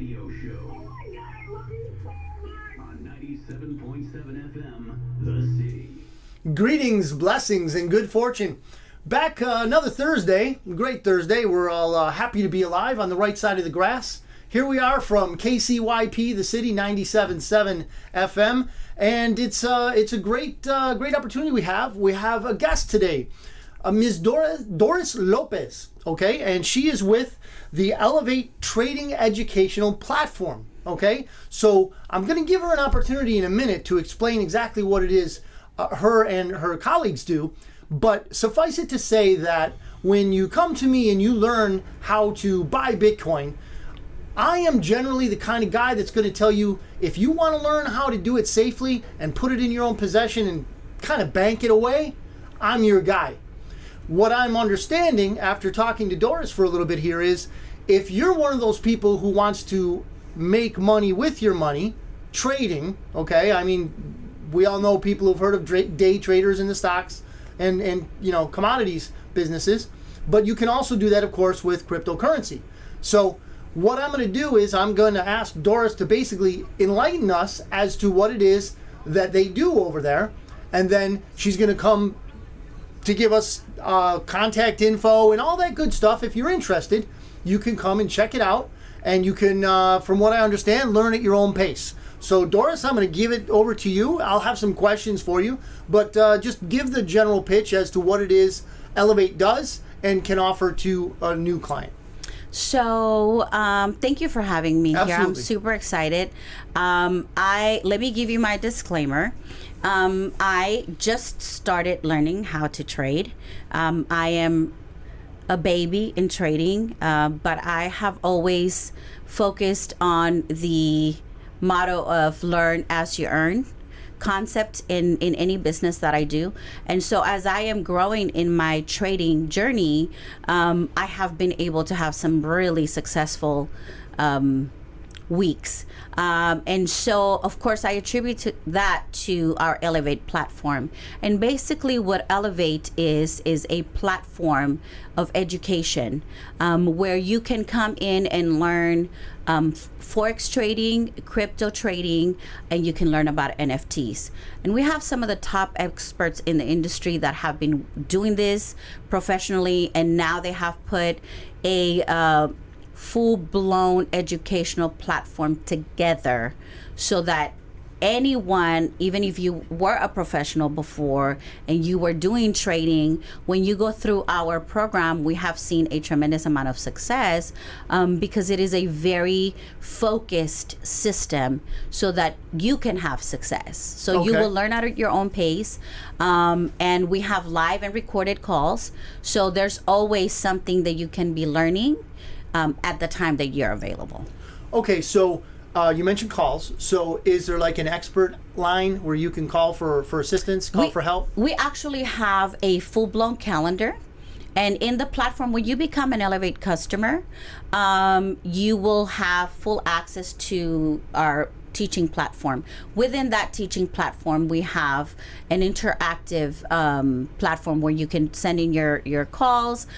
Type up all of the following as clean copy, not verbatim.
radio show on 97.7 FM, The City. Greetings, blessings, and good fortune. Back another Thursday, great Thursday. We're all happy to be alive on the right side of the grass. Here we are from KCYP, The City, 97.7 FM, and it's a great opportunity we have. We have a guest today, Ms. Doris Lopez, okay, and she is with the Elevate Trading Educational Platform, okay? So I'm going to give her an opportunity in a minute to explain exactly what it is her and her colleagues do, but suffice it to say that when you come to me and you learn how to buy Bitcoin, I am generally the kind of guy that's going to tell you, if you want to learn how to do it safely and put it in your own possession and kind of bank it away, I'm your guy. What I'm understanding after talking to Doris for a little bit here is, if you're one of those people who wants to make money with your money, trading, okay, I mean, we all know people who've heard of day traders in the stocks and you know, commodities businesses, but you can also do that, of course, with cryptocurrency. So what I'm going to do is I'm going to ask Doris to basically enlighten us as to what it is that they do over there, and then she's going to come to give us contact info and all that good stuff. If you're interested, you can come and check it out, and you can, from what I understand, learn at your own pace. So Doris, I'm going to give it over to you. I'll have some questions for you, but just give the general pitch as to what it is Elevate does and can offer to a new client. So thank you for having me Absolutely. here. I'm super excited. Let me give you my disclaimer. I just started learning how to trade. I am a baby in trading, but I have always focused on the motto of learn as you earn concept in any business that I do. And so as I am growing in my trading journey, I have been able to have some really successful weeks. And so, of course, I attribute that to our Elevate platform. And basically what Elevate is a platform of education where you can come in and learn Forex trading, crypto trading, and you can learn about NFTs. And we have some of the top experts in the industry that have been doing this professionally, and now they have put a full-blown educational platform together so that anyone, even if you were a professional before and you were doing trading, when you go through our program, we have seen a tremendous amount of success because it is a very focused system so that you can have success. So you will learn at your own pace, and we have live and recorded calls. So there's always something that you can be learning at the time that you're available. Okay, so you mentioned calls. So is there like an expert line where you can call for assistance, for help? We actually have a full-blown calendar. And in the platform, when you become an Elevate customer, you will have full access to our teaching platform. Within that teaching platform, we have an interactive platform where you can send in your calls.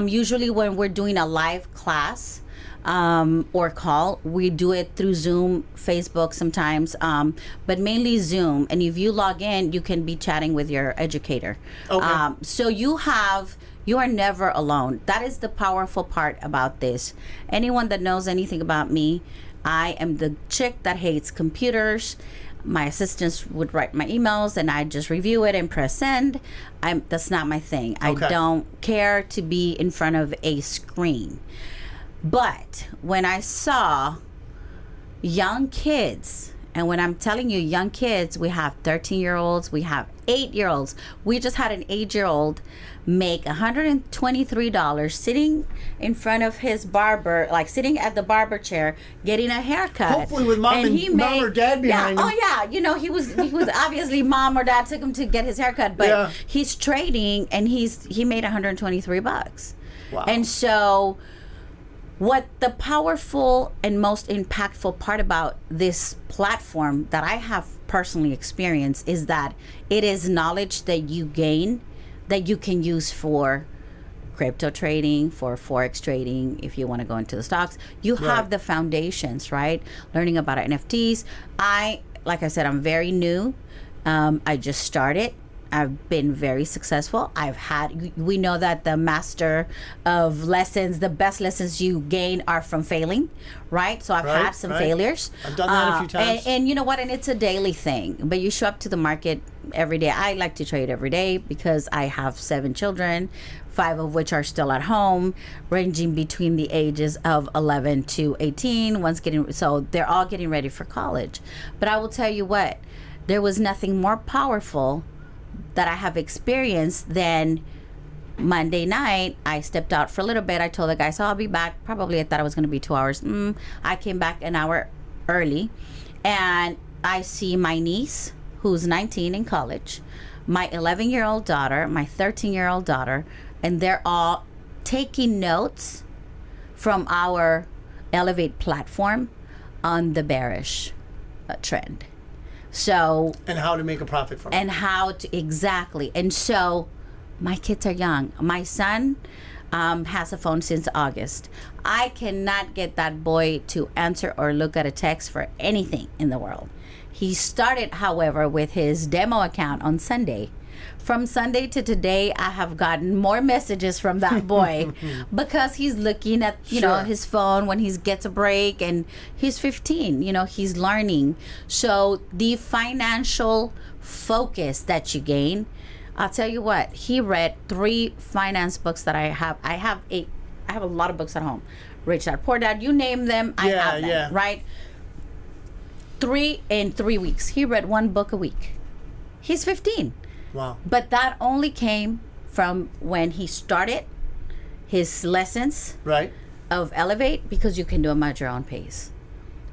Usually when we're doing a live class or call, we do it through Zoom, Facebook sometimes, but mainly Zoom. And if you log in, you can be chatting with your educator. Okay. So you are never alone. That is the powerful part about this. Anyone that knows anything about me, I am the chick that hates computers. My assistants would write my emails and I just review it and press send. That's not my thing. Okay. I don't care to be in front of a screen. But when I saw young kids, and when I'm telling you young kids, we have 13-year-olds, we have 8-year-olds. We just had an 8-year-old make $123 sitting in front of his barber, like sitting at the barber chair, getting a haircut. Hopefully with mom or dad behind him. Oh yeah, you know, he was obviously mom or dad took him to get his haircut, but he's trading and he made $123. Wow. And so what the powerful and most impactful part about this platform that I have personally experienced is that it is knowledge that you gain that you can use for crypto trading, for forex trading, if you want to go into the stocks. You have the foundations, right? Learning about NFTs. Like I said, I'm very new. I just started. I've been very successful. We know that the master of lessons, the best lessons you gain are from failing, right? So I've had some failures. I've done that a few times. And you know what? And it's a daily thing. But you show up to the market every day. I like to trade every day because I have 7 children, 5 of which are still at home, ranging between the ages of 11 to 18. So they're all getting ready for college. But I will tell you what, there was nothing more powerful that I have experienced than Monday night. I stepped out for a little bit. I told the guys, I'll be back. Probably I thought it was going to be 2 hours. I came back an hour early, and I see my niece, who's 19 in college, my 11-year-old daughter, my 13-year-old daughter, and they're all taking notes from our Elevate platform on the bearish trend. So, and how to make a profit from it. And how to, exactly. And so my kids are young. My son has a phone since August. I cannot get that boy to answer or look at a text for anything in the world. He started, however, with his demo account on Sunday. From Sunday to today, I have gotten more messages from that boy because he's looking at, you know, his phone when he gets a break, and he's 15, you know, he's learning. So the financial focus that you gain, I'll tell you what, he read 3 finance books that I have. I have a lot of books at home. Rich Dad, Poor Dad, you name them, I have them, right? 3 in 3 weeks. He read 1 book a week. He's 15. Wow. But that only came from when he started his lessons of Elevate, because you can do them at your own pace.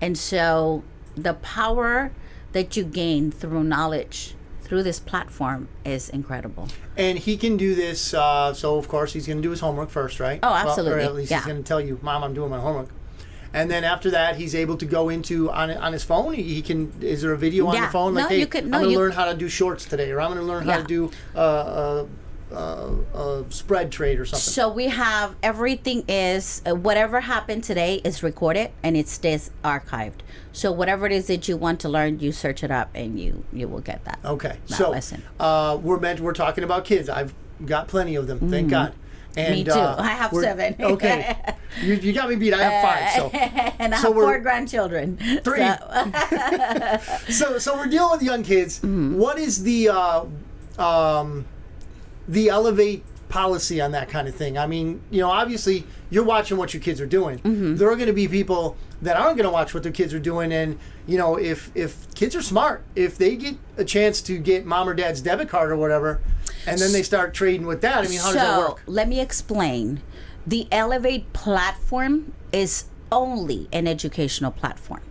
And so the power that you gain through knowledge through this platform is incredible. And he can do this, so of course he's going to do his homework first, right? Oh, absolutely. Well, or at least he's going to tell you, Mom, I'm doing my homework. And then after that, he's able to go into on his phone. He can. Is there a video on the phone? Like, hey, I'm going to learn how to do shorts today, or I'm going to learn how to do a spread trade or something. So we have everything is whatever happened today is recorded and it stays archived. So whatever it is that you want to learn, you search it up and you will get that. Okay. That lesson. We're talking about kids. I've got plenty of them. Thank God. And, me too. I have 7. Okay. You got me beat. I have 5. So and I have 4 grandchildren. 3. So we're dealing with young kids. What is the Elevate policy on that kind of thing? I mean, you know, obviously you're watching what your kids are doing. There are going to be people that aren't going to watch what their kids are doing, and you know, if kids are smart, if they get a chance to get mom or dad's debit card or whatever, and then they start trading with that, I mean, how does that work? Let me explain. The Elevate platform is only an educational platform.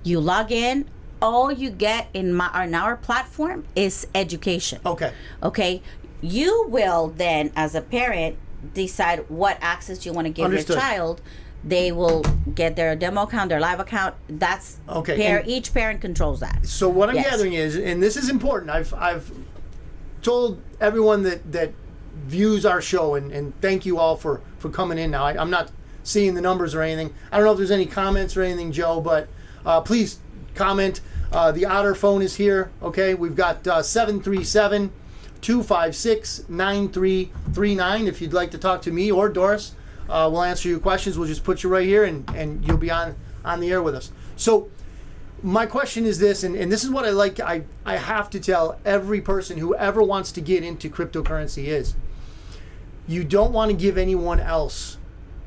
You log in, all you get in our platform is education. Okay. You will then, as a parent, decide what access you want to give your child. They will get their demo account, their live account. That's each parent controls that. So what I'm gathering is, and this is important, I've told everyone that views our show, and thank you all for coming in now. I'm not seeing the numbers or anything. I don't know if there's any comments or anything, Joe, but please comment. The Otter phone is here. Okay, we've got 737-256-9339. If you'd like to talk to me or Doris, we'll answer your questions. We'll just put you right here, and you'll be on the air with us. So my question is this, and this is what I like. I have to tell every person who ever wants to get into cryptocurrency is, you don't want to give anyone else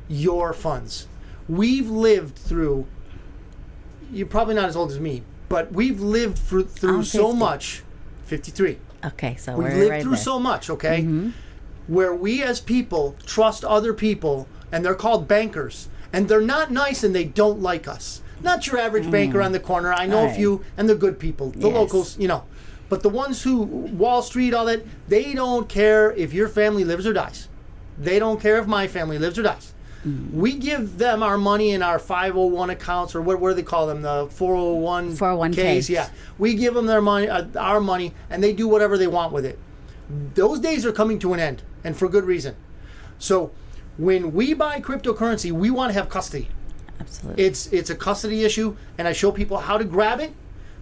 your funds. We've lived through, you're probably not as old as me, but we've lived through so much. 53. Okay, so we've lived through so much, okay? Where we as people trust other people, and they're called bankers, and they're not nice and they don't like us. Not your average banker on the corner. I know a few, and they're good people. The locals, you know. But the ones who, Wall Street, all that, they don't care if your family lives or dies. They don't care if my family lives or dies. We give them our money in our 501 accounts, or what do they call them? The 401ks. Yeah. We give them their money, our money, and they do whatever they want with it. Those days are coming to an end, and for good reason. So when we buy cryptocurrency, we want to have custody. Absolutely. It's a custody issue, and I show people how to grab it,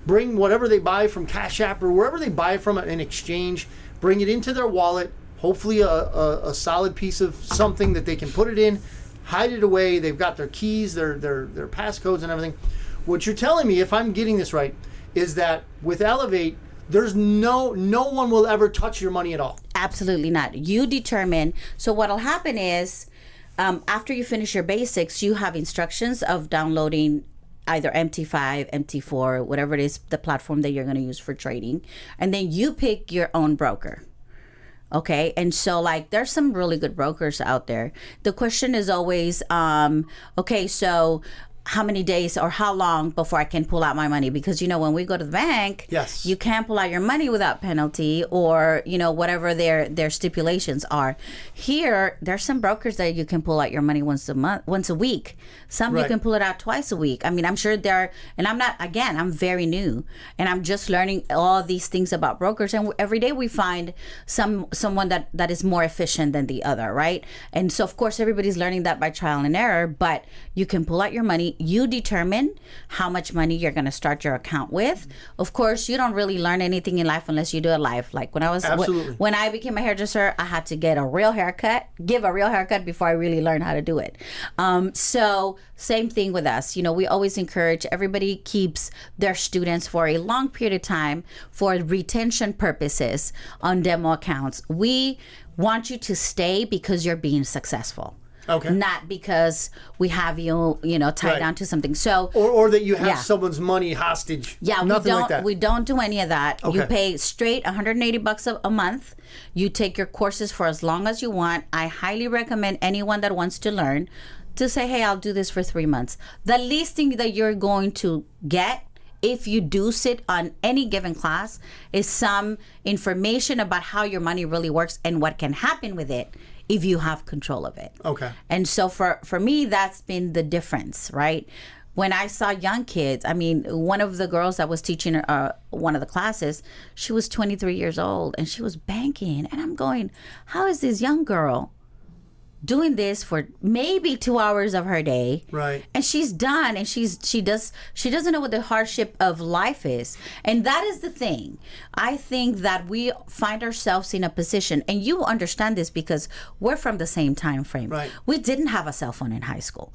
bring whatever they buy from Cash App or wherever they buy from an exchange, bring it into their wallet, hopefully a solid piece of something that they can put it in, hide it away. They've got their keys, their passcodes and everything. What you're telling me, if I'm getting this right, is that with Elevate, there's no one will ever touch your money at all. Absolutely not. You determine. So what'll happen is, after you finish your basics, you have instructions of downloading either MT5, MT4, whatever it is, the platform that you're going to use for trading. And then you pick your own broker. Okay. And so like there's some really good brokers out there. The question is always, okay, so how many days or how long before I can pull out my money? Because, you know, when we go to the bank, yes, you can't pull out your money without penalty or, you know, whatever their stipulations are. Here, there's some brokers that you can pull out your money once a week. Some you can pull it out twice a week. I mean, I'm sure and I'm very new and I'm just learning all these things about brokers. And every day we find someone that is more efficient than the other, right? And so, of course, everybody's learning that by trial and error, but you can pull out your money. You determine how much money you're going to start your account with. Of course, you don't really learn anything in life unless you do it live. Like when I became a hairdresser, I had to give a real haircut before I really learned how to do it. So same thing with us. You know, we always encourage everybody keeps their students for a long period of time for retention purposes on demo accounts. We want you to stay because you're being successful. Okay. Not because we have you tied down to something. So or that you have someone's money hostage. Yeah, nothing like that. We don't do any of that. Okay. You pay straight $180 a month. You take your courses for as long as you want. I highly recommend anyone that wants to learn to say, hey, I'll do this for 3 months. The least thing that you're going to get if you do sit on any given class is some information about how your money really works and what can happen with it if you have control of it. Okay. And so for me, that's been the difference, right? When I saw young kids, I mean, one of the girls that was teaching one of the classes, she was 23 years old and she was banking. And I'm going, how is this young girl doing this for maybe 2 hours of her day, right? And she's done, and she doesn't know what the hardship of life is, and that is the thing. I think that we find ourselves in a position, and you understand this because we're from the same time frame. Right. We didn't have a cell phone in high school.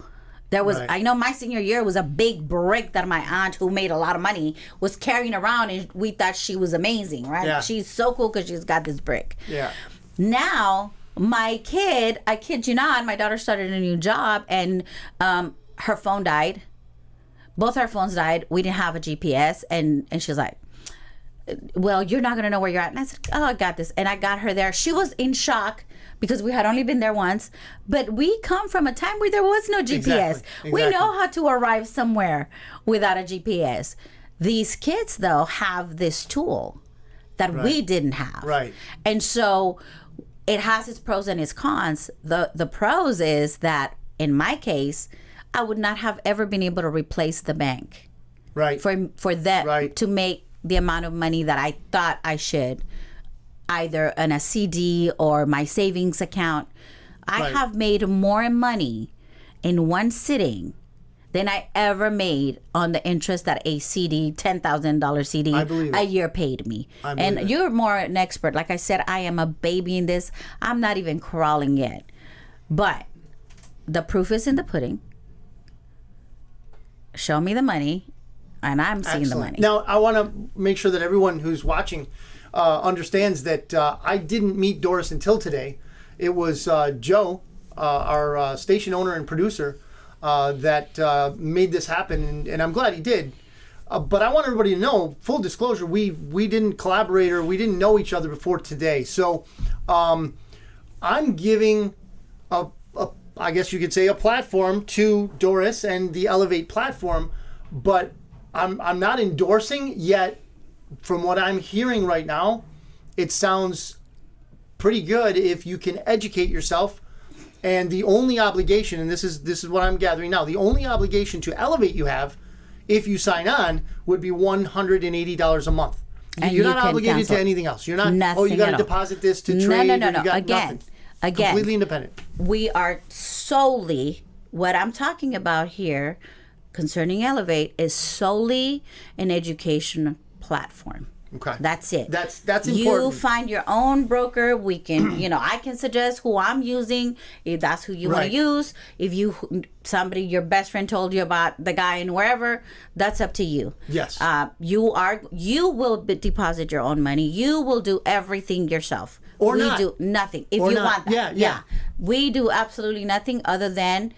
There was, right. I know my senior year was a big brick that my aunt, who made a lot of money, was carrying around, and we thought she was amazing, right? Yeah. She's so cool because she's got this brick. Yeah. Now, my kid, I kid you not, my daughter started a new job and her phone died. Both our phones died. We didn't have a GPS. And she was like, well, you're not going to know where you're at. And I said, oh, I got this. And I got her there. She was in shock because we had only been there once. But we come from a time where there was no GPS. Exactly. We know how to arrive somewhere without a GPS. These kids, though, have this tool that we didn't have. Right. And so it has its pros and its cons. The pros is that in my case, I would not have ever been able to replace the bank. Right. For that right. to make the amount of money that I thought I should, either in a CD or my savings account. I have made more money in one sitting than I ever made on the interest that a CD, $10,000 CD a year paid me. And you're more an expert. Like I said, I am a baby in this. I'm not even crawling yet. But the proof is in the pudding. Show me the money, and I'm seeing the money. Now, I want to make sure that everyone who's watching understands that I didn't meet Doris until today. It was Joe, our station owner and producer, that made this happen, and I'm glad he did. But I want everybody to know, full disclosure, we didn't collaborate or we didn't know each other before today. So I'm giving I guess you could say a platform to Doris and the Elevate platform, but I'm not endorsing yet. From what I'm hearing right now, it sounds pretty good if you can educate yourself. And the only obligation, and this is what I'm gathering now, the only obligation to Elevate you have, if you sign on, would be $180 a month. And you're not obligated to anything else. You're not. Nothing you got to at all. deposit this to trade. No. You got Again, nothing. Again, completely independent. we are solely, what I'm talking about here concerning Elevate is solely an education platform. Okay. That's it. That's You important. find your own broker. We can, I can suggest who I'm using if that's who you want Right. to use. If somebody, your best friend told you about the guy and wherever, that's up to you. Yes. You will deposit your own money. You will do everything yourself. Or we not. do nothing if Or you not. want that. Yeah. We do absolutely nothing other than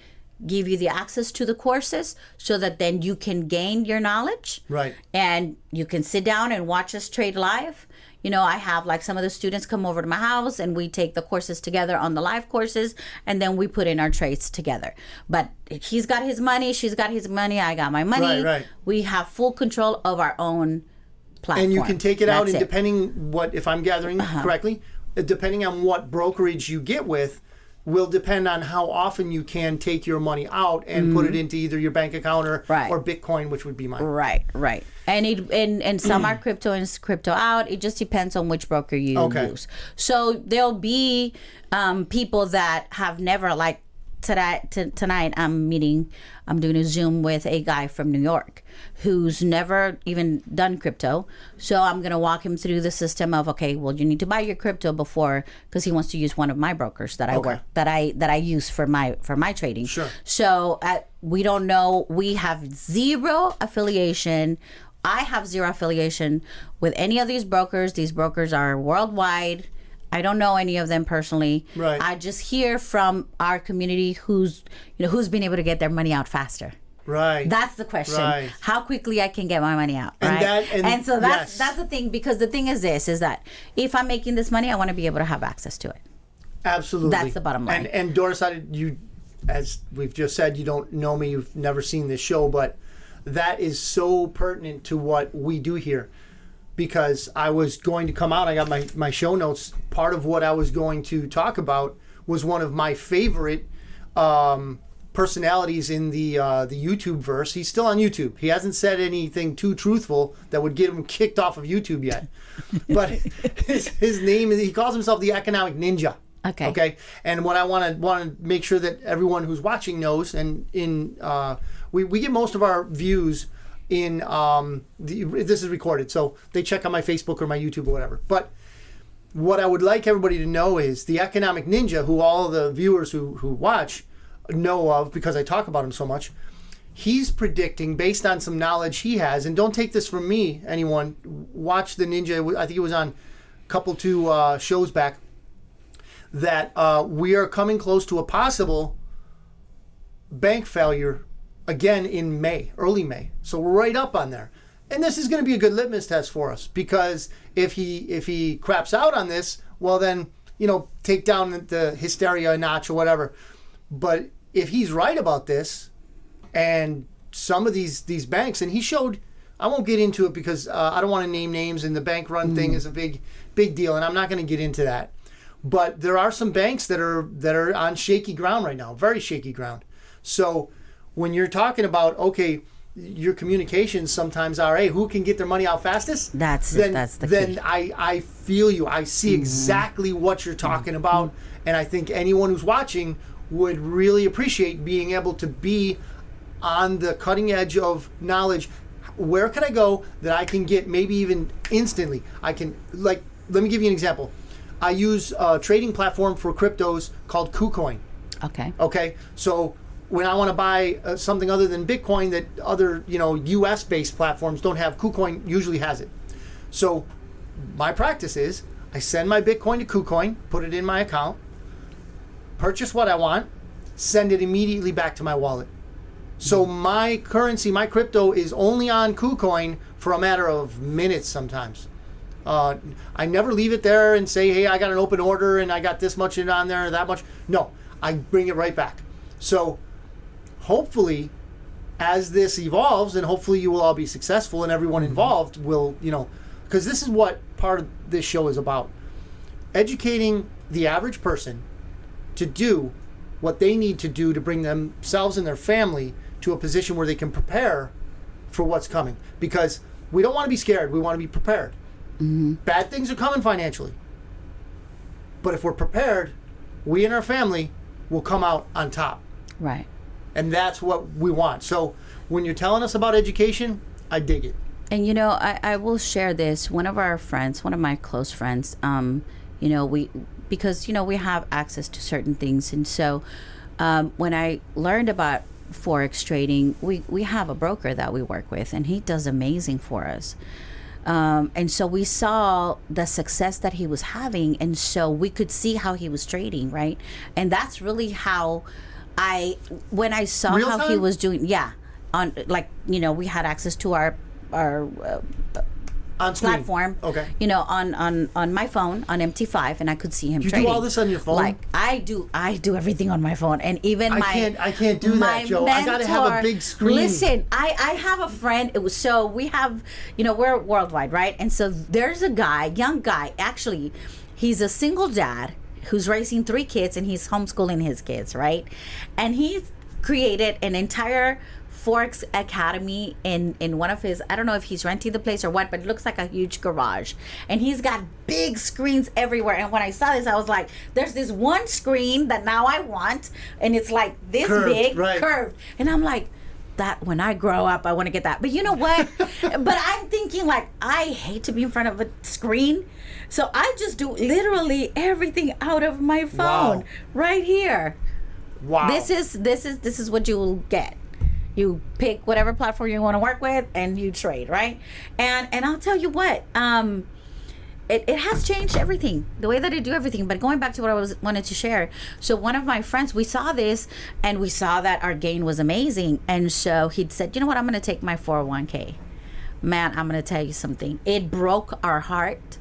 give you the access to the courses so that then you can gain your knowledge. Right. And you can sit down and watch us trade live. I have like some of the students come over to my house and we take the courses together on the live courses and then we put in our trades together. But he's got his money, she's got his money, I got my money. Right. We have full control of our own platform. And you can take it out, That's and depending if I'm gathering correctly, depending on what brokerage you get with, will depend on how often you can take your money out and put it into either your bank account or Bitcoin, which would be mine. Right. And some are crypto and crypto out. It just depends on which broker you use. So there'll be people that have never, like tonight I'm doing a Zoom with a guy from New York who's never even done crypto. So I'm going to walk him through the system of, okay, well, you need to buy your crypto before, because he wants to use one of my brokers that I work, that I use for my trading. Sure. So we don't know. We have zero affiliation. I have zero affiliation with any of these brokers. These brokers are worldwide. I don't know any of them personally. Right. I just hear from our community who's been able to get their money out faster. Right. That's the question. Right. How quickly I can get my money out, And right? that- so yes. that's the thing, because the thing is that if I'm making this money, I want to be able to have access to it. Absolutely. That's the bottom line. And Doris, you, as we've just said, you don't know me, you've never seen this show, but that is so pertinent to what we do here. Because I was going to come out, I got my show notes. Part of what I was going to talk about was one of my favorite personalities in the YouTube verse. He's still on YouTube. He hasn't said anything too truthful that would get him kicked off of YouTube yet. But his name is, he calls himself the Economic Ninja. Okay. And what I want to make sure that everyone who's watching knows, and we get most of our views in this is recorded, so they check on my Facebook or my YouTube or whatever. But what I would like everybody to know is the Economic Ninja, who all the viewers who watch know of because I talk about him so much. He's predicting, based on some knowledge he has, and don't take this from me, anyone. Watch the Ninja. I think he was on a couple two shows back. That we are coming close to a possible bank failure again in May, early May. So we're right up on there. And this is going to be a good litmus test for us, because if he craps out on this, well then, take down the hysteria a notch or whatever. But if he's right about this, and some of these banks, and he showed, I won't get into it because I don't want to name names, and the bank run thing is a big deal, and I'm not going to get into that. But there are some banks that are on shaky ground right now, very shaky ground. So when you're talking about, okay, your communications sometimes are, hey, who can get their money out fastest? That's the then key. I feel you. I see exactly what you're talking about, and I think anyone who's watching would really appreciate being able to be on the cutting edge of knowledge. Where can I go that I can get maybe even instantly? I can, let me give you an example. I use a trading platform for cryptos called KuCoin. Okay. So when I want to buy something other than Bitcoin that other, US based platforms don't have, KuCoin usually has it. So my practice is I send my Bitcoin to KuCoin, put it in my account, purchase what I want, send it immediately back to my wallet. So my currency, my crypto is only on KuCoin for a matter of minutes sometimes. I never leave it there and say, hey, I got an open order and I got this much in on there, that much. No, I bring it right back. So hopefully, as this evolves, and hopefully you will all be successful and everyone involved will, because this is what part of this show is about. Educating the average person to do what they need to do to bring themselves and their family to a position where they can prepare for what's coming. Because we don't want to be scared, we want to be prepared. Bad things are coming financially. But if we're prepared, we and our family will come out on top. Right. And that's what we want. So when you're telling us about education, I dig it. And you know, I will share this. One of our friends, one of my close friends, you know, because you know we have access to certain things, and so when I learned about forex trading, we have a broker that we work with, and he does amazing for us. And so we saw the success that he was having, and so we could see how he was trading, right? And that's really how when I saw Real how time? he was doing, yeah, on like, you know, we had access to our On screen. platform, Okay. you know, on my phone on MT5, and I could see him You trading. do all this on your phone? Like I do everything on my phone, and even I can't do that, my Joe. I gotta have a mentor- big screen. Listen, I have a friend. So we have, you know, we're worldwide, right? And so there's a guy, young guy, actually, he's a single dad who's raising 3 kids, and he's homeschooling his kids, right? And he's created an entire Forex Academy in one of his, I don't know if he's renting the place or what, but it looks like a huge garage, and he's got big screens everywhere. And when I saw this, I was like, there's this one screen that now I want, and it's like this Curved, big, right. curved, and I'm like, that when I grow up I want to get that. But you know what? But I'm thinking, like, I hate to be in front of a screen, so I just do literally everything out of my phone. Wow. Right here. Wow. This is what you will get. You pick whatever platform you want to work with, and you trade, right? And I'll tell you what, it has changed everything, the way that I do everything. But going back to what I wanted to share, so one of my friends, we saw this, and we saw that our gain was amazing, and so he'd said, you know what, I'm going to take my 401k. Man, I'm going to tell you something. It broke our heart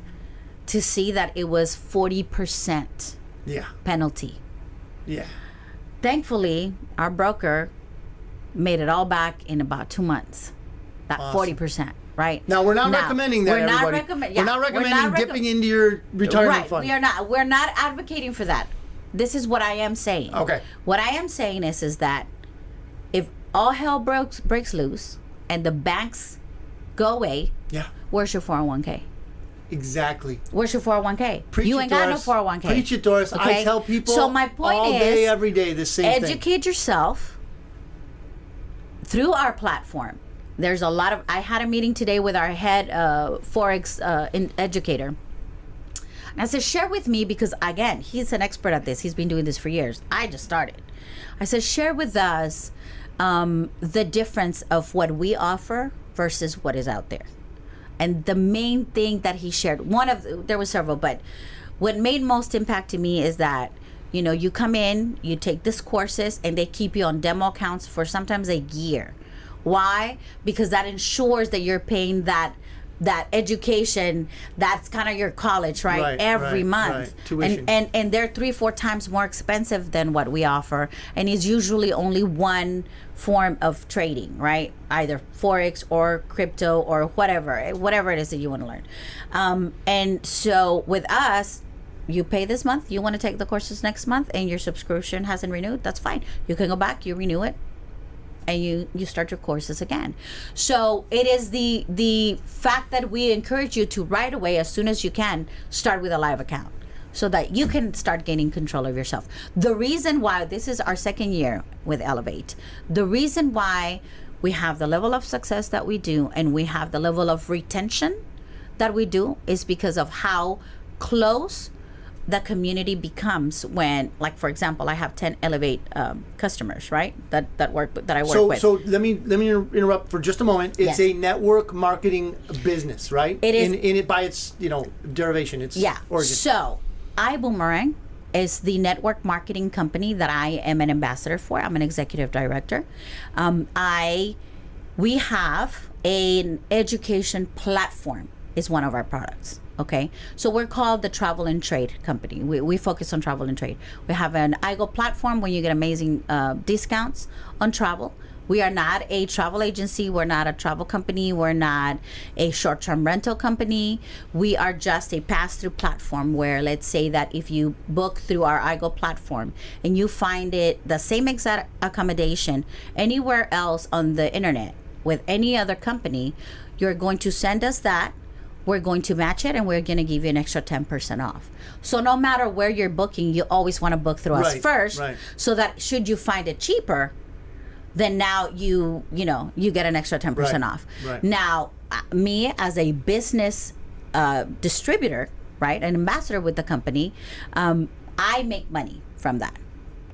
to see that it was 40% Yeah. penalty. Yeah. Thankfully, our broker made it all back in about 2 months. That Awesome. 40%, right? Now we're not recommending that. We're not everybody. yeah, We're not recommending recom- dipping into your retirement right, fund. we are not. We're not advocating for that. This is what I am saying. Okay. What I am saying is that if all hell breaks loose and the banks go away, Yeah. where's your 401k? Exactly. Where's your 401k? Preach You it, ain't got Doris. no 401k. Preach it, Doris. I Okay? tell people So my point all is, day, every day, the same thing. educate yourself through our platform. There's a lot of, I had a meeting today with our head Forex educator. And I said, share with me, because again, he's an expert at this. He's been doing this for years. I just started. I said, share with us the difference of what we offer versus what is out there. And the main thing that he shared, there were several, but what made most impact to me is that, you know, you come in, you take these courses, and they keep you on demo accounts for sometimes a year. Why? Because that ensures that you're paying that education, that's kind of your college, right? Every month. Right. Tuition. And they're 3-4 times more expensive than what we offer, and it's usually only one form of trading, right? Either forex or crypto or whatever it is that you want to learn. And so with us, you pay this month, you want to take the courses next month, and your subscription hasn't renewed, that's fine. You can go back, you renew it, and you start your courses again. So it is the fact that we encourage you to right away, as soon as you can, start with a live account, so that you can start gaining control of yourself. The reason why this is our second year with Elevate, the reason why we have the level of success that we do, and we have the level of retention that we do, is because of how close the community becomes when, like, for example, I have 10 Elevate customers, right? That I work with. So let me interrupt for just a moment. It's Yes. a network marketing business, right? It is. In it by its derivation, its origin. So iBoomerang is the network marketing company that I am an ambassador for. I'm an executive director. We have an education platform is one of our products. Okay, so we're called the Travel and Trade Company. We focus on travel and trade. We have an iGo platform where you get amazing discounts on travel. We are not a travel agency. We're not a travel company. We're not a short-term rental company. We are just a pass-through platform where, let's say that if you book through our iGo platform and you find it the same exact accommodation anywhere else on the internet with any other company, you're going to send us that. we're going to match it and we're going to give you an extra 10% off. So no matter where you're booking, you always want to book through us first, so that should you find it cheaper, then now you get an extra 10% off. Right. Now, me as a business distributor, right, an ambassador with the company, I make money from that.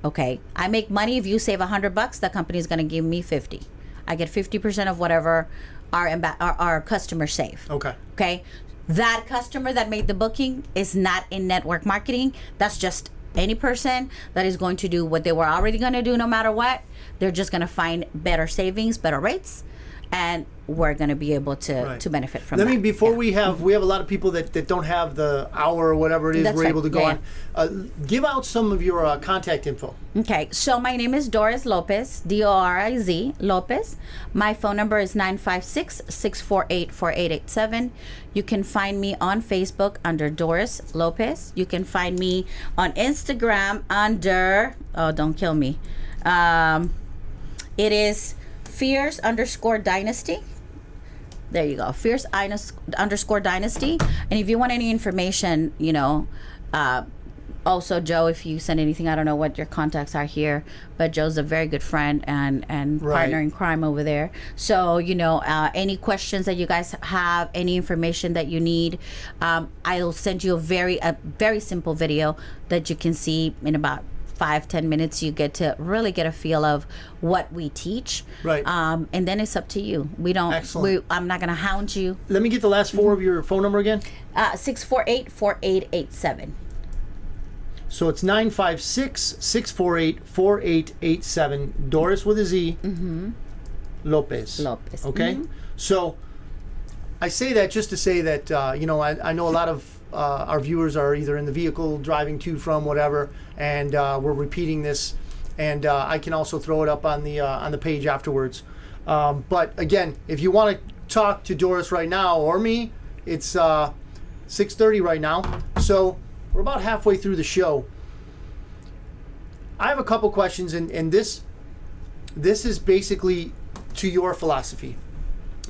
Okay, I make money. If you save $100, the company is going to give me 50. I get 50% of whatever our customers save. Okay. That customer that made the booking is not in network marketing. That's just any person that is going to do what they were already going to do no matter what. They're just going to find better savings, better rates, and we're going to be able to benefit from that. Before we have a lot of people that don't have the hour or whatever it is we're able to go on. Give out some of your contact info. Okay, so my name is Doris Lopez, Doriz Lopez. My phone number is 956-648-4887. You can find me on Facebook under Doris Lopez. You can find me on Instagram under, oh, don't kill me. It is Fierce_Dynasty. There you go, Fierce_Dynasty. And if you want any information, also Joe, if you send anything, I don't know what your contacts are here, but Joe's a very good friend and partner in crime over there. So any questions that you guys have, any information that you need, I'll send you a very simple video that you can see in about 5-10 minutes. You get to really get a feel of what we teach, and then it's up to you. I'm not going to hound you. Let me get the last four of your phone number again. 648-4887. So it's 956-648-4887. Doris with a Z. Lopez. Okay. So I say that just to say that I know a lot of our viewers are either in the vehicle driving to, from, whatever, and we're repeating this, and I can also throw it up on the page afterwards. But again, if you want to talk to Doris right now or me, it's 6:30 right now, so we're about halfway through the show. I have a couple questions, and this is basically to your philosophy,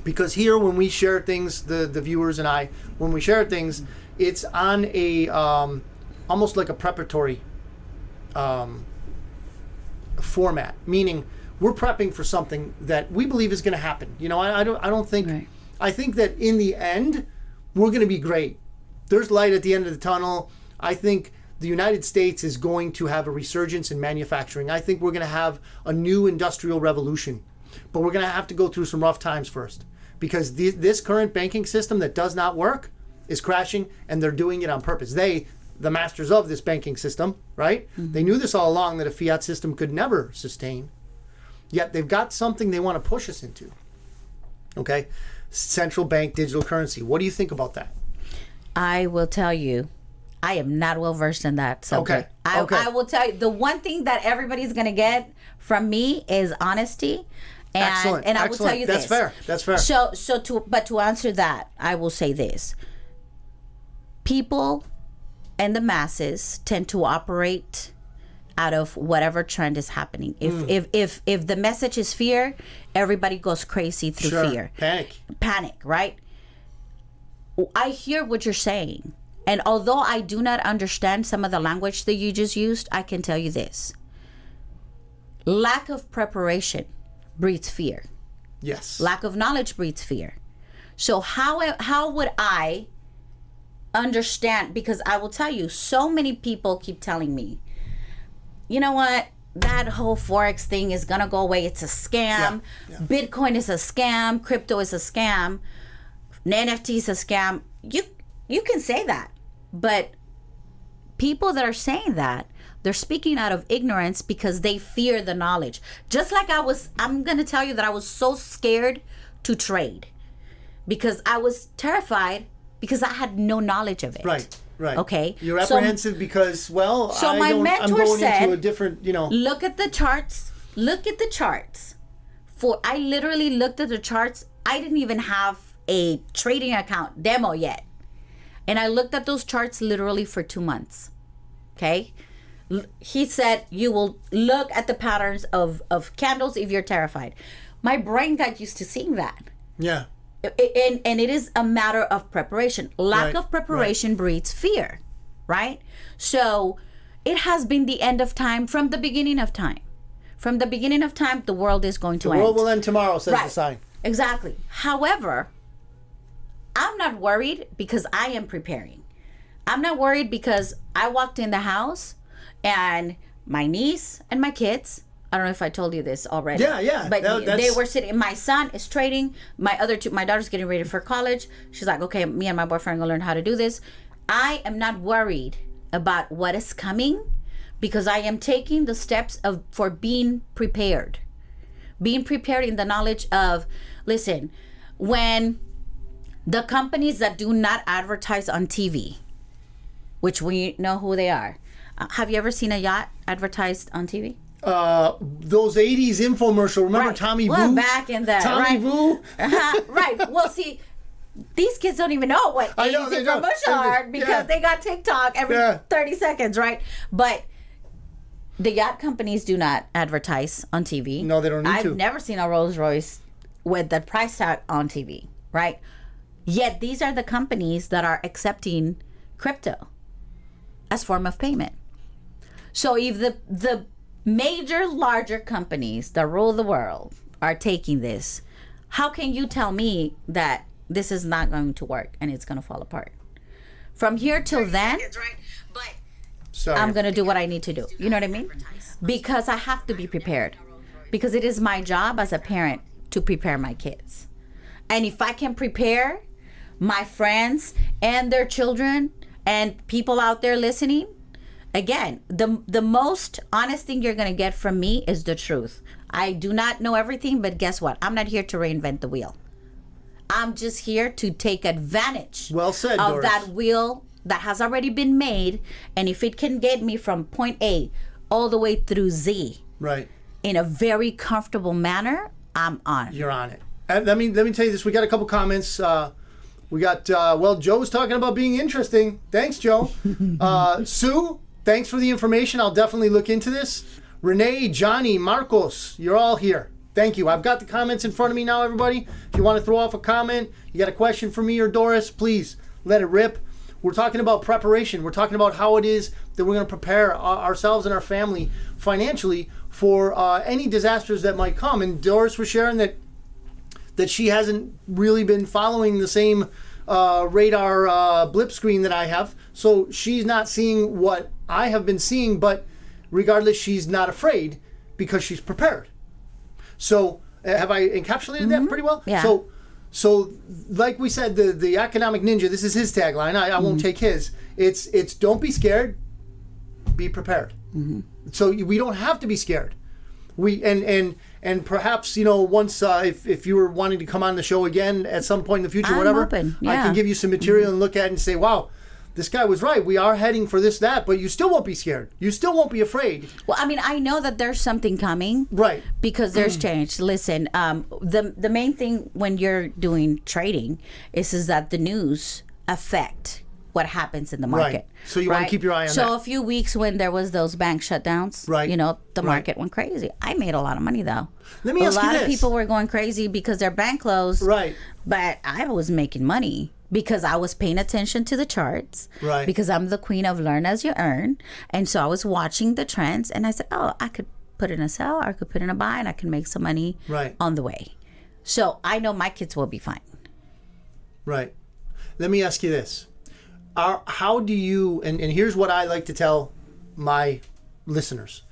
because here when we share things, the viewers and I, when we share things, it's on a almost like a preparatory format, meaning we're prepping for something that we believe is going to happen. I don't think I think that in the end we're going to be great. There's light at the end of the tunnel. I think the United States is going to have a resurgence in manufacturing. I think we're going to have a new industrial revolution, but we're going to have to go through some rough times first, because this current banking system that does not work is crashing, and they're doing it on purpose. The masters of this banking system, right? They knew this all along, that a fiat system could never sustain. Yet they've got something they want to push us into. Okay? Central bank digital currency. What do you think about that? I will tell you, I am not well versed in that subject. Okay. I will tell you, the one thing that everybody's going to get from me is honesty. And I will tell you this. That's fair. So to answer that, I will say this. People and the masses tend to operate out of whatever trend is happening. If the message is fear, everybody goes crazy through fear. Panic, right? I hear what you're saying. And although I do not understand some of the language that you just used, I can tell you this. Lack of preparation breeds fear. Yes. Lack of knowledge breeds fear. So how would I understand? Because I will tell you, so many people keep telling me, you know what, that whole Forex thing is going to go away. It's a scam. Yeah. Bitcoin is a scam. Crypto is a scam. NFT is a scam. You can say that. But people that are saying that, they're speaking out of ignorance because they fear the knowledge. Just like I'm going to tell you that I was so scared to trade because I was terrified because I had no knowledge of it. Right. Okay. You're apprehensive because, I'm going into a different, Look at the charts. I literally looked at the charts. I didn't even have a trading account demo yet. And I looked at those charts literally for 2 months. Okay. He said, you will look at the patterns of candles if you're terrified. My brain got used to seeing that. Yeah. and it is a matter of preparation. Lack Right, of preparation breeds fear, right? So it has been the end of time from the beginning of time. From the beginning of time, the world is going to The end. world will end tomorrow, says the Right. sign. Exactly. However, I'm not worried because I am preparing. I'm not worried because I walked in the house and my niece and my kids, I don't know if I told you this already. Yeah. But they That's- were sitting. My son is trading. My daughter's getting ready for college. She's like, okay, me and my boyfriend are gonna learn how to do this. I am not worried about what is coming because I am taking the steps for being prepared. Being prepared in the knowledge of, listen, when the companies that do not advertise on TV, which we know who they are. Have you ever seen a yacht advertised on TV? Those 80s infomercial. Remember Right. Tommy Well, Voo? back in the Tommy right. Voo? Right. Well, see, these kids don't even know what I know, 80s they don't. infomercial are because Yeah. they got TikTok every Yeah. 30 seconds, right? But the yacht companies do not advertise on TV. No, they don't need to. I've never seen a Rolls Royce with the price tag on TV, right? Yet these are the companies that are accepting crypto as form of payment. So if the major larger companies that rule the world are taking this, how can you tell me that this is not going to work and it's going to fall apart? From here till then, Sorry. I'm going to do what I need to do. You know what I mean? Because I have to be prepared. Because it is my job as a parent to prepare my kids. And if I can prepare my friends and their children and people out there listening, again, the most honest thing you're going to get from me is the truth. I do not know everything, but guess what? I'm not here to reinvent the wheel. I'm just here to take advantage Well said, of Doris. that wheel that has already been made. And if it can get me from point A all the way through Z Right. in a very comfortable manner, I'm on. You're on it. And let me tell you this. We got a couple comments. We got, Joe's talking about being interesting. Thanks, Joe. Sue, thanks for the information. I'll definitely look into this. Renee, Johnny, Marcos, you're all here. Thank you. I've got the comments in front of me now, everybody. If you want to throw off a comment, you got a question for me or Doris, please let it rip. We're talking about preparation. We're talking about how it is that we're going to prepare ourselves and our family financially for any disasters that might come. And Doris was sharing that she hasn't really been following the same radar blip screen that I have. So she's not seeing what I have been seeing, but regardless, she's not afraid because she's prepared. So have I encapsulated that pretty well? Yeah. So like we said, the economic ninja, this is his tagline. I won't take his. It's don't be scared, be prepared. So we don't have to be scared. We and perhaps once if you were wanting to come on the show again at some point in the future, I'm whatever, open, I yeah. can give you some material and look at it and say, wow, this guy was right. We are heading for this, that, but you still won't be scared. You still won't be afraid. Well, I mean, I know that there's something coming. Right. Because there's change. Listen, the main thing when you're doing trading is that the news affect what happens in the market. Right. So you want to keep your eye on So that. a few weeks when there was those bank shutdowns, Right. The Right. market went crazy. I made a lot of money though. Let me ask you A lot of this. people were going crazy because their bank closed. Right. But I was making money because I was paying attention to the charts. Right. Because I'm the queen of learn as you earn. And so I was watching the trends and I said, oh, I could put in a sell, or I could put in a buy, and I can make some money Right. on the way. So I know my kids will be fine. Right. Let me ask you this. How do you, and here's what I like to tell my listeners.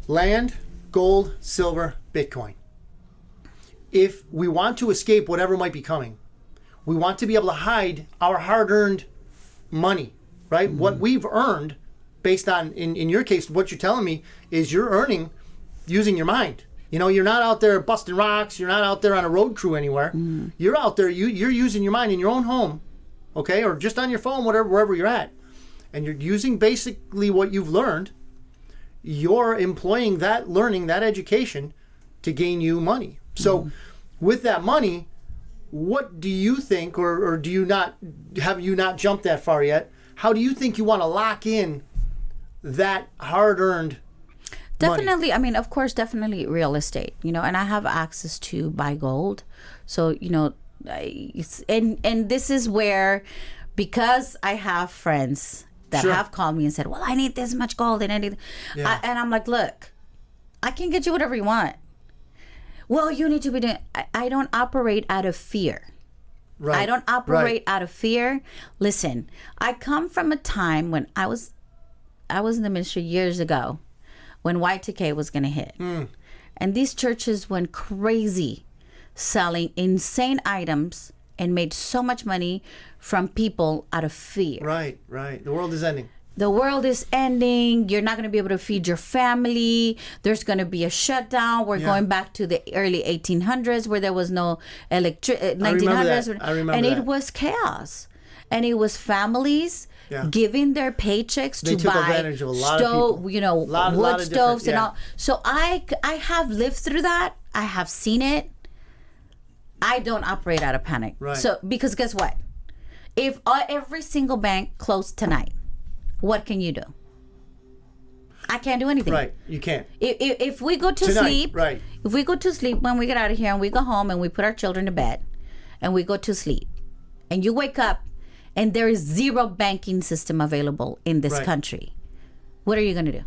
Land, gold, silver, Bitcoin. If we want to escape whatever might be coming, we want to be able to hide our hard-earned money, right? Mm-hmm. What we've earned based on, in your case, what you're telling me is you're earning using your mind. You're not out there busting rocks. You're not out there on a road crew anywhere. Mm-hmm. You're out there, you're using your mind in your own home, okay? Or just on your phone, wherever you're at. And you're using basically what you've learned. You're employing that learning, that education to gain you money. So with that money, what do you think, or do you not, have you not jumped that far yet? How do you think you want to lock in that hard-earned Definitely. I mean, of course, definitely real estate, you know, and I have access to buy gold. So, you know, and this is where, because I have friends that Sure. have called me and said, well, I need this much gold and I need, Yeah. and I'm like, look, I can get you whatever you want. Well, you need to be doing, I don't operate out of fear. Right. I don't operate out of fear. Listen, I come from a time when I was in the ministry years ago when Y2K was going to hit. And these churches went crazy selling insane items and made so much money from people out of fear. Right, right. The world is ending. The world is ending. You're not going to be able to feed your family. There's going to be a shutdown. We're going back to the early 1800s where there was no electricity. 1900s. I remember and that. it was chaos. And it was families Yeah. giving their paychecks They to took buy advantage of a lot of stove, people. you know, Lot wood of stoves different- and all. So I have lived through that. I have seen it. I don't operate out of panic. Right. So because guess what? If every single bank closed tonight, what can you do? I can't do anything. Right. You can't. If we go to Tonight, sleep, right. if we go to sleep when we get out of here and we go home and we put our children to bed and we go to sleep and you wake up and there is zero banking system available in this Right. country, what are you going to do?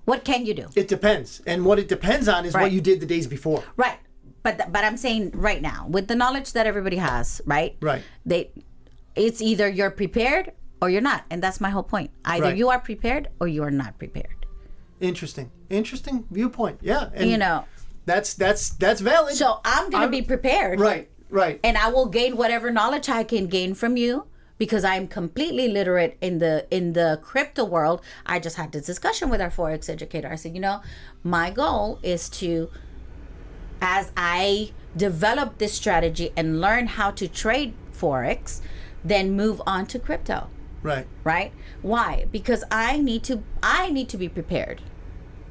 What can you do? It depends. And what it depends on is Right. what you did the days before. Right. But I'm saying right now, with the knowledge that everybody has, right? Right. It's either you're prepared or you're not. And that's my whole point. Either Right. you are prepared or you are not prepared. Interesting viewpoint. Yeah. And You know, that's valid. so I'm going to be prepared. Right. And I will gain whatever knowledge I can gain from you because I'm completely literate in the crypto world. I just had this discussion with our Forex educator. I said, you know, my goal is to, as I develop this strategy and learn how to trade Forex, then move on to crypto. Right. Right? Why? Because I need to be prepared.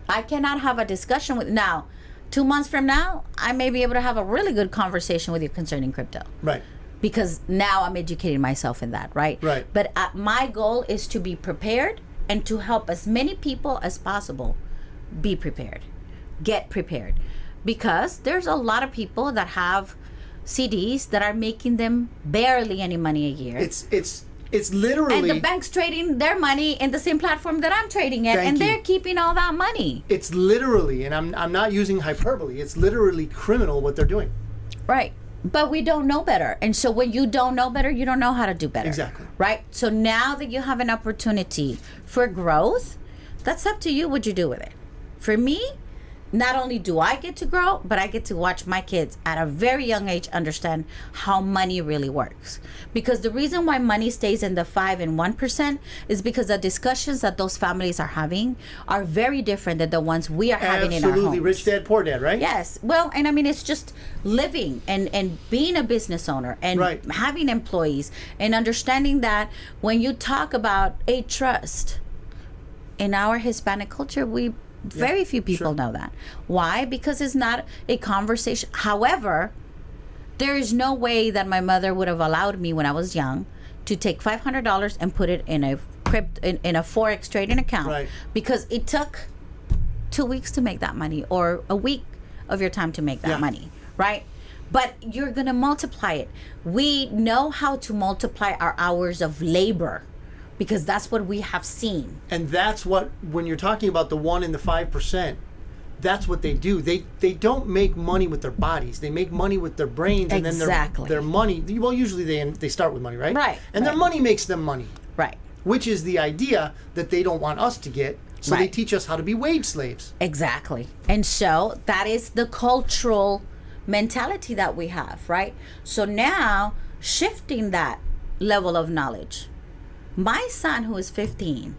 I cannot have a discussion with now. 2 months from now, I may be able to have a really good conversation with you concerning crypto. Right. Because now I'm educating myself in that, right? Right. But my goal is to be prepared and to help as many people as possible be prepared. Get prepared. Because there's a lot of people that have CDs that are making them barely any money a year. It's literally, and the bank's trading their money in the same platform that I'm trading at, Thank and you. they're keeping all that money. it's literally, and I'm not using hyperbole. It's literally criminal what they're doing. Right. But we don't know better. And so when you don't know better, you don't know how to do better. Exactly. Right? So now that you have an opportunity for growth, that's up to you what you do with it. For me, not only do I get to grow, but I get to watch my kids at a very young age understand how money really works. Because the reason why money stays in the 5 and 1% is because the discussions that those families are having are very different than the ones we are having in our Absolutely. homes. Rich dad, poor dad, right? Yes. Well, and I mean, it's just living and being a business owner and Right. having employees and understanding that when you talk about a trust in our Hispanic culture, very few people sure. know that. Why? Because it's not a conversation. However, there is no way that my mother would have allowed me when I was young to take $500 and put it in a in a Forex trading account, Right. because it took 2 weeks to make that money or a week of your time to make that Yeah. money, right? But you're going to multiply it. We know how to multiply our hours of labor because that's what we have seen. And that's what, when you're talking about the 1 and the 5%, that's what they do. They don't make money with their bodies. They make money with their brains, and Exactly. then their money. Well, usually they start with money, right? Right, And their right. money makes them money, Right. which is the idea that they don't want us to get. So they Right. teach us how to be wage slaves. Exactly. And so that is the cultural mentality that we have, right? So now shifting that level of knowledge. My son, who is 15,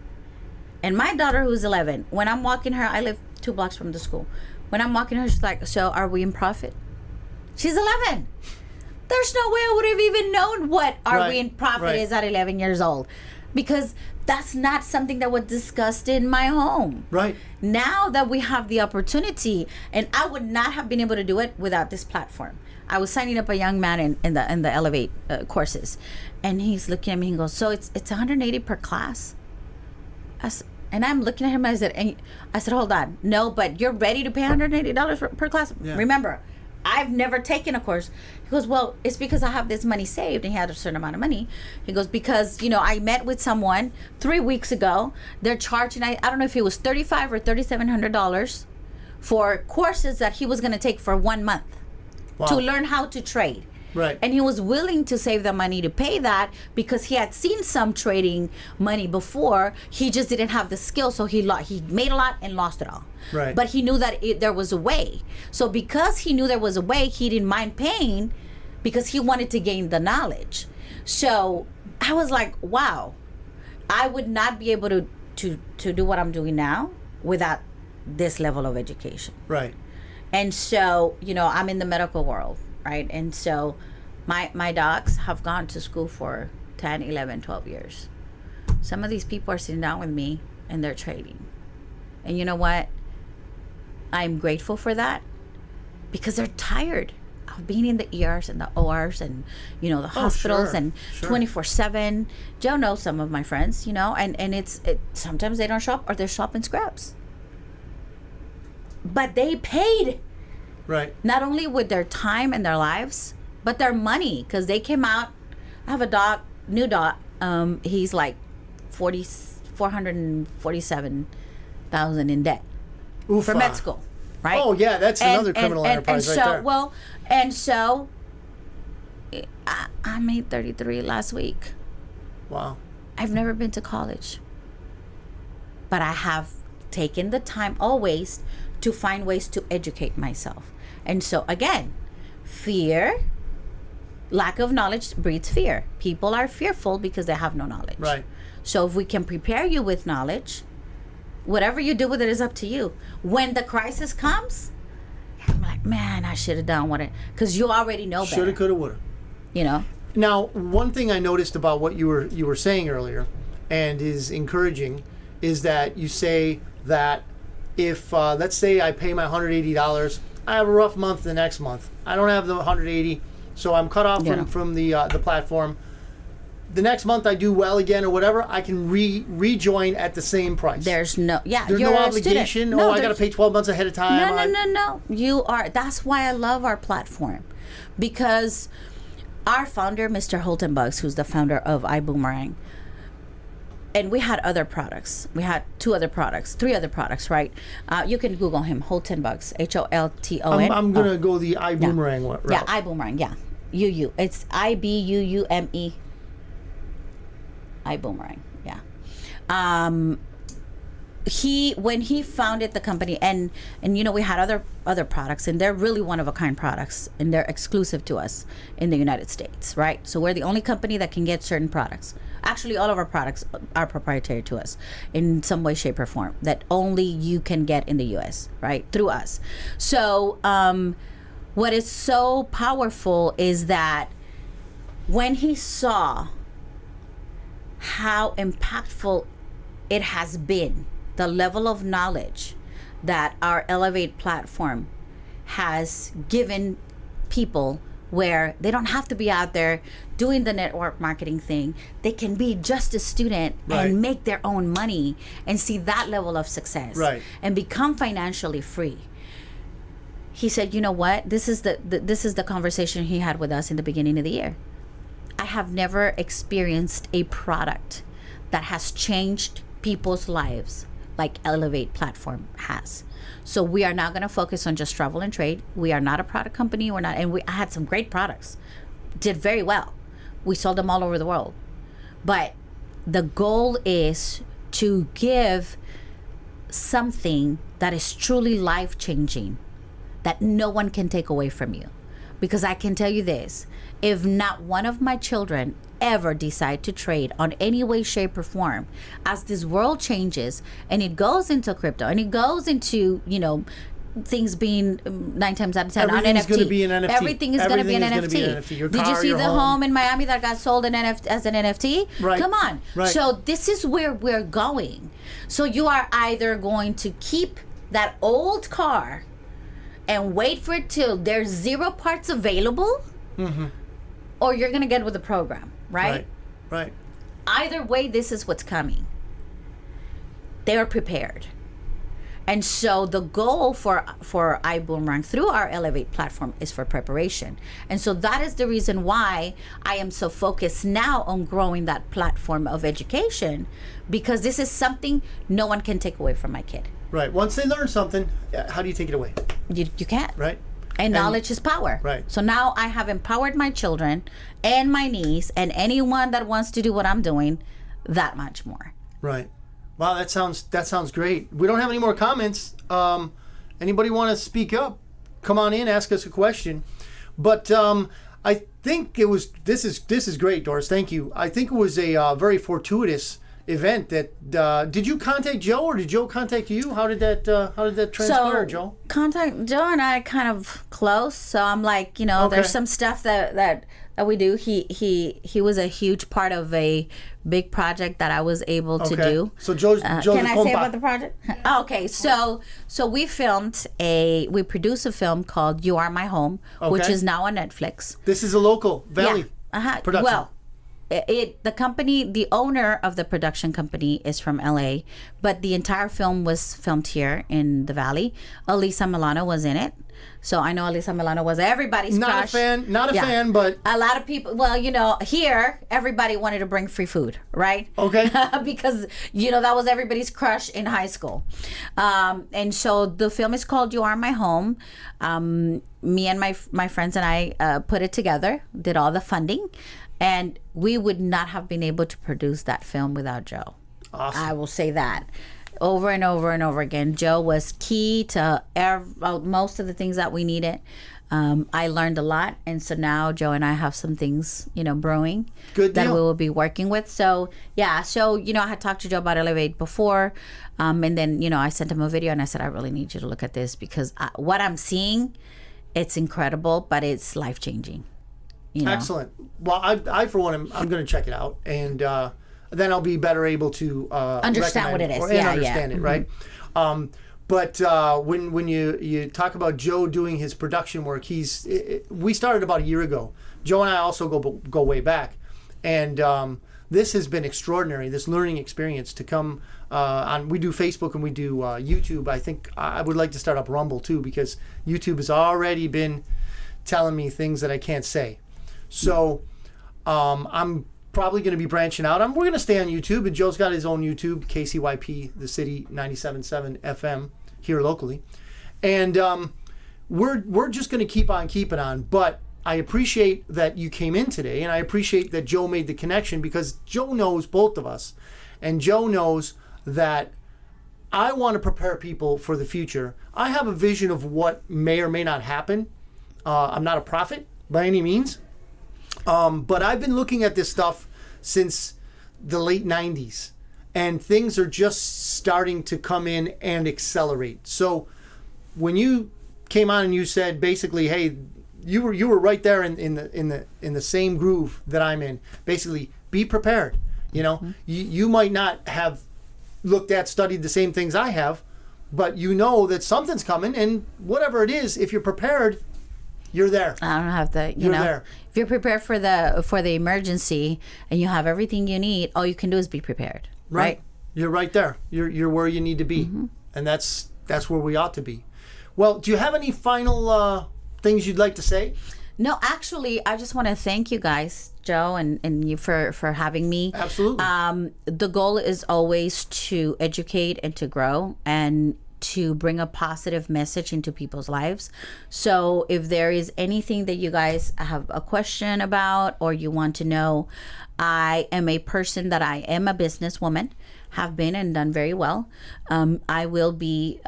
and my daughter, who is 11, when I'm walking her, I live 2 blocks from the school. When I'm walking her, she's like, so are we in profit? She's 11. There's no way I would have even known what are Right, we in profit right. is at 11 years old. Because that's not something that was discussed in my home. Right. Now that we have the opportunity, and I would not have been able to do it without this platform. I was signing up a young man in the Elevate courses, and he's looking at me and goes, so it's 180 per class? And I'm looking at him. I said, hold on. No, but you're ready to pay $180 per class. Yeah. Remember, I've never taken a course. He goes, well, it's because I have this money saved. And he had a certain amount of money. He goes, because, I met with someone 3 weeks ago. They're charging, I don't know if it was $3,500 or $3,700 for courses that he was going to take for 1 month to learn how to trade. Right. And he was willing to save the money to pay that because he had seen some trading money before. He just didn't have the skill, so he made a lot and lost it all. Right. But he knew that there was a way. So because he knew there was a way, he didn't mind paying because he wanted to gain the knowledge. So I was like, wow, I would not be able to do what I'm doing now without this level of education. Right. And so, I'm in the medical world. Right. And so my docs have gone to school for 10, 11, 12 years. Some of these people are sitting down with me and they're trading. And you know what? I'm grateful for that because they're tired of being in the ERs and the ORs and, the hospitals and 24/7. Joe knows some of my friends, and sometimes they don't show up or they're shopping scraps. But they paid. Right. Not only with their time and their lives, but their money, because they came out. I have a new doc. He's like $447,000 in debt for med school, right? Oh yeah, that's another criminal enterprise right there. Well, I made 33 last week. Wow. I've never been to college, but I have taken the time always to find ways to educate myself. And so again, fear, lack of knowledge breeds fear. People are fearful because they have no knowledge. Right. So if we can prepare you with knowledge, whatever you do with it is up to you. When the crisis comes, I'm like, man, I should have done what because you already know better. Shoulda, coulda, woulda. Now, one thing I noticed about what you were saying earlier, and is encouraging, is that you say that if let's say I pay my $180, I have a rough month the next month. I don't have the 180, so I'm cut off from the platform. The next month I do well again or whatever, I can rejoin at the same price. There's no there's no obligation. No, I got to pay 12 months ahead of time. No. You are. That's why I love our platform, because our founder, Mr. Holtenbugs, who's the founder of iBoomerang. And we had other products. We had 3 other products, right? You can Google him, Holtenbugs, Holton. I'm going to go the iBoomerang route. Yeah, iBoomerang, yeah. It's IBUUME. iBoomerang, yeah. When he founded the company, and we had other products, and they're really one-of-a-kind products, and they're exclusive to us in the United States, right? So we're the only company that can get certain products. Actually, all of our products are proprietary to us in some way, shape, or form that only you can get in the U.S., right? Through us. So what is so powerful is that when he saw how impactful it has been, the level of knowledge that our Elevate platform has given people, where they don't have to be out there doing the network marketing thing. They can be just a student and make their own money and see that level of success and become financially free. He said, you know what? This is the conversation he had with us in the beginning of the year. I have never experienced a product that has changed people's lives like Elevate platform has. So we are not going to focus on just travel and trade. We are not a product company. I had some great products, did very well. We sold them all over the world. But the goal is to give something that is truly life-changing, that no one can take away from you. Because I can tell you this, if not one of my children ever decide to trade on any way, shape, or form, as this world changes and it goes into crypto and it goes into, things being 9 times out of 10 on NFT. Everything's going to be an NFT. Everything is going to be an NFT. Did you see the home in Miami that got sold as an NFT? Right. Come on. Right. So this is where we're going. So you are either going to keep that old car and wait for it till there's 0 parts available, or you're going to get with the program, right? Right. Right. Right. Either way, this is what's coming. they are prepared. And so the goal for iBoomerang through our Elevate platform is for preparation. And so that is the reason why I am so focused now on growing that platform of education, because this is something no one can take away from my kid. Right. Once they learn something, how do you take it away? You can't. Right. And knowledge is power. Right. So now I have empowered my children and my niece and anyone that wants to do what I'm doing that much more. Right. Wow, that sounds great. We don't have any more comments. Anybody want to speak up? Come on in, ask us a question. But I think this is great, Doris. Thank you. I think it was a very fortuitous event. That did you contact Joe or did Joe contact you? How did that transpire, Joe? Joe and I kind of close. So I'm like, there's some stuff that we do. He was a huge part of a big project that I was able to do. So Joe's can I say about the project? Okay, so we produced a film called "You Are My Home," which is now on Netflix. This is a local Valley production. Well, the owner of the production company is from LA, but the entire film was filmed here in the Valley. Alyssa Milano was in it. So I know Alyssa Milano was everybody's crush. Not a fan, but a lot of people, here everybody wanted to bring free food, right? Okay. Because that was everybody's crush in high school. And so the film is called "You Are My Home." Me and my friends and I put it together, did all the funding. And we would not have been able to produce that film without Joe. Awesome. I will say that over and over and over again. Joe was key to most of the things that we needed. I learned a lot, and so now Joe and I have some things, brewing that we will be working with. So yeah, I had talked to Joe about Elevate before, and then I sent him a video and I said, I really need you to look at this because what I'm seeing, it's incredible, but it's life changing. Excellent. Well, I for one, I'm going to check it out, and then I'll be better able to understand what it is. Understand it, right? But when you talk about Joe doing his production work, we started about a year ago. Joe and I also go way back, and this has been extraordinary. This learning experience to come on. We do Facebook and we do YouTube. I think I would like to start up Rumble too, because YouTube has already been telling me things that I can't say. So I'm probably going to be branching out. We're going to stay on YouTube, and Joe's got his own YouTube, KCYP, the city 97.7 FM here locally. And we're just going to keep on keeping on. But I appreciate that you came in today, and I appreciate that Joe made the connection, because Joe knows both of us. And Joe knows that I want to prepare people for the future. I have a vision of what may or may not happen. I'm not a prophet by any means. But I've been looking at this stuff since the late 90s, and things are just starting to come in and accelerate. So when you came on and you said basically, hey, you were right there in the same groove that I'm in. Basically, be prepared. You might not have studied the same things I have, but you know that something's coming, and whatever it is, if you're prepared, you're there. I don't have to, there. If you're prepared for the emergency and you have everything you need, all you can do is be prepared. Right? You're right there. You're where you need to be. Mm-hmm. And that's where we ought to be. Well, do you have any final things you'd like to say? No, actually, I just want to thank you guys, Joe, and you for having me. Absolutely. The goal is always to educate and to grow and to bring a positive message into people's lives. So if there is anything that you guys have a question about or you want to know, I am a person that I am a businesswoman, have been and done very well. I will be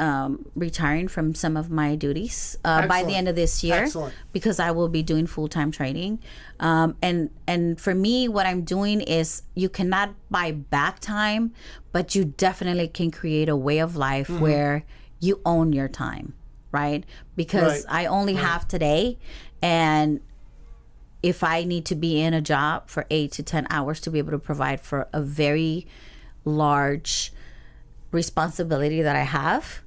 retiring from some of my duties by the end of this year. Excellent. Because I will be doing full-time training. And for me, what I'm doing is you cannot buy back time, but you definitely can create a way of life where you own your time, right? Because I only have today, and if I need to be in a job for 8 to 10 hours to be able to provide for a very large responsibility that I have,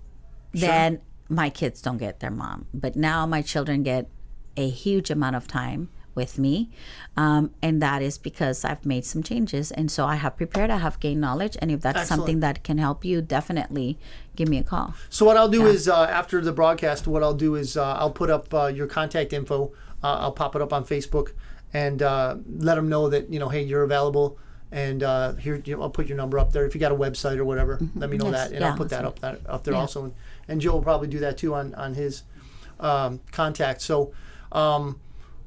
then my kids don't get their mom. But now my children get a huge amount of time with me. And that is because I've made some changes. And so I have prepared, I have gained knowledge. And if that's Excellent. something that can help you, definitely give me a call. So what I'll do is after the broadcast, I'll put up your contact info. I'll pop it up on Facebook and let them know that, hey, you're available. And here, I'll put your number up there. If you got a website or whatever, let me know Yes. that. And I'll put that up there also. And Joe will probably do that too on his contact. So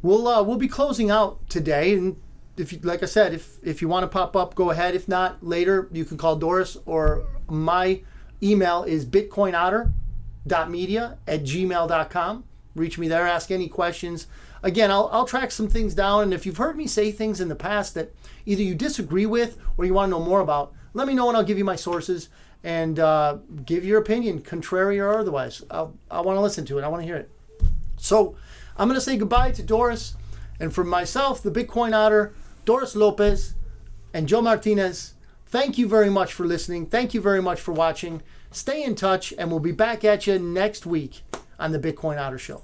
we'll be closing out today. And if you, like I said, if you want to pop up, go ahead. If not, later you can call Doris, or my email is bitcoinotter.media@gmail.com. Reach me there, ask any questions. Again, I'll track some things down, and if you've heard me say things in the past that either you disagree with or you want to know more about, let me know and I'll give you my sources and give your opinion, contrary or otherwise. I want to listen to it. I want to hear it. So I'm going to say goodbye to Doris, and for myself, the Bitcoin Otter, Doris Lopez, and Joe Martinez, thank you very much for listening. Thank you very much for watching. Stay in touch, and we'll be back at you next week on the Bitcoin Otter Show.